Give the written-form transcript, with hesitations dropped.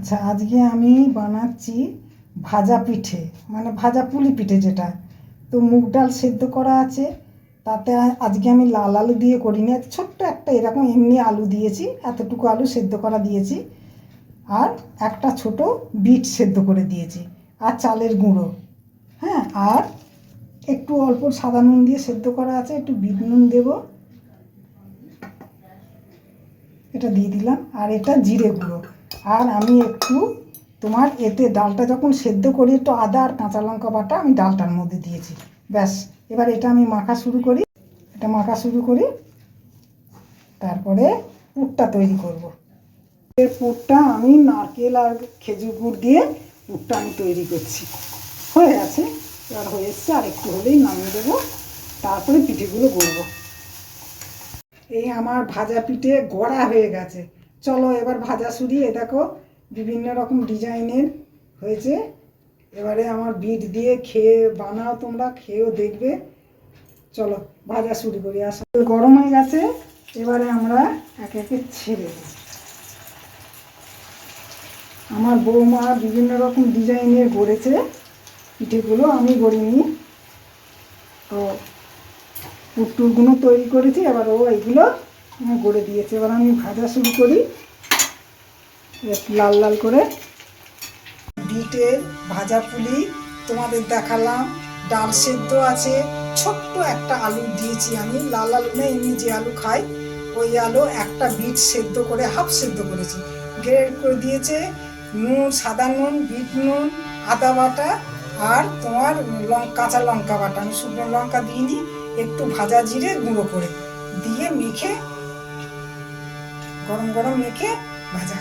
আচ্ছা, আজকে আমি বানাচ্ছি ভাজা পিঠে, মানে ভাজা পুলি পিঠে যেটা। তো মুগ ডাল সেদ্ধ করা আছে, তাতে আজকে আমি লাল আলু দিয়ে করিনি, ছোট্ট একটা এরকম এমনি আলু দিয়েছি, এতটুকু আলু সেদ্ধ করা দিয়েছি, আর একটা ছোট বিট সেদ্ধ করে দিয়েছি, আর চালের গুঁড়ো। হ্যাঁ, আর একটু অল্প সাদা নুন দিয়ে সেদ্ধ করা আছে, একটু বিট নুন দেবো, এটা দিয়ে দিলাম, আর এটা জিরে গুঁড়ো। আর আমি একটু তোমার এতে ডালটা যখন সেদ্ধ করি একটু আদা আর কাঁচা লঙ্কা বাটা আমি ডালটার মধ্যে দিয়েছি। ব্যাস, এবার এটা আমি মাখা শুরু করি, তারপরে পুরটা তৈরি করব। এর পুরটা আমি নারকেল আর খেজুর গুড় দিয়ে পুরটা আমি তৈরি করছি। হয়ে গেছে, এবার হয়ে এসছে, আর একটু হলেই নামিয়ে দেবো, তারপরে পিঠেগুলো গড়বো। এই আমার ভাজা পিঠে গড়া হয়ে গেছে। চলো এবার ভাজা সরিয়ে দেখো, বিভিন্ন রকম ডিজাইনের হয়েছে। এবারে আমার বিট দিয়ে খেয়ে বানাও, তোমরা খেয়েও দেখবে। চলো ভাজা শুরু করি। আসলে গরম হয়ে গেছে, এবারে আমরা একে একে ছেড়ে দিই। আমার বৌমা বিভিন্ন রকম ডিজাইনের গড়েছে পিঠেগুলো, আমি গড়িনি। তো পুটুরগুলো তৈরি করেছি, এবার ও এইগুলো গড়ে দিয়েছে। এবার আমি ভাজা শুরু করি লাল লাল করে। বিটের ভাজা পুলি তোমাদের দেখালাম, ডাল সেদ্ধ আছে, ছোট্ট একটা আলু দিয়েছি আমি, লাল আলু না, এমনি যে আলু খাই ওই আলু, একটা বিট সেদ্ধ করে হাফ সেদ্ধ করেছি, গ্রেড করে দিয়েছে, নুন, সাদা নুন, বিট নুন, আদা বাটা, আর তোমার কাঁচা লঙ্কা বাটা, আমি শুকনো লঙ্কা দিইনি, একটু ভাজা জিরে গুঁড়ো করে দিয়ে মেখে গরম গরম মেখে ভাজা।